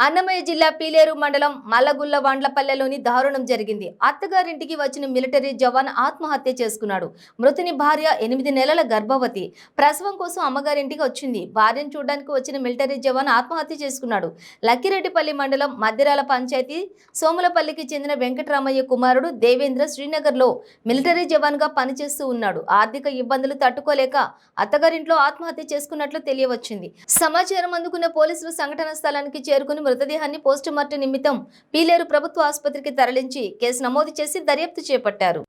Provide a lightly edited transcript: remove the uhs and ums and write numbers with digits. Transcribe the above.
అన్నమయ్య జిల్లా పీలేరు మండలం మల్లగుల్ల వండ్లపల్లెలోని దారుణం జరిగింది. అత్తగారింటికి వచ్చిన మిలిటరీ జవాన్ ఆత్మహత్య చేసుకున్నాడు. మృతుని భార్య 8 నెలల గర్భవతి. ప్రసవం కోసం అమ్మగారింటికి వచ్చింది. భార్యను చూడడానికి వచ్చిన మిలిటరీ జవాన్ ఆత్మహత్య చేసుకున్నాడు. లక్కిరెడ్డిపల్లి మండలం మద్దిరాల పంచాయతీ సోములపల్లికి చెందిన వెంకటరామయ్య కుమారుడు దేవేంద్ర శ్రీనగర్లో మిలిటరీ జవాన్ గా పనిచేస్తూ ఉన్నాడు. ఆర్థిక ఇబ్బందులు తట్టుకోలేక అత్తగారింట్లో ఆత్మహత్య చేసుకున్నట్లు తెలియవచ్చింది. సమాచారం అందుకున్న పోలీసులు సంఘటన స్థలానికి చేరుకుని మృతదేహాన్ని పోస్టుమార్టం నిమిత్తం పీలేరు ప్రభుత్వ ఆసుపత్రికి తరలించి కేసు నమోదు చేసి దర్యాప్తు చేపట్టారు.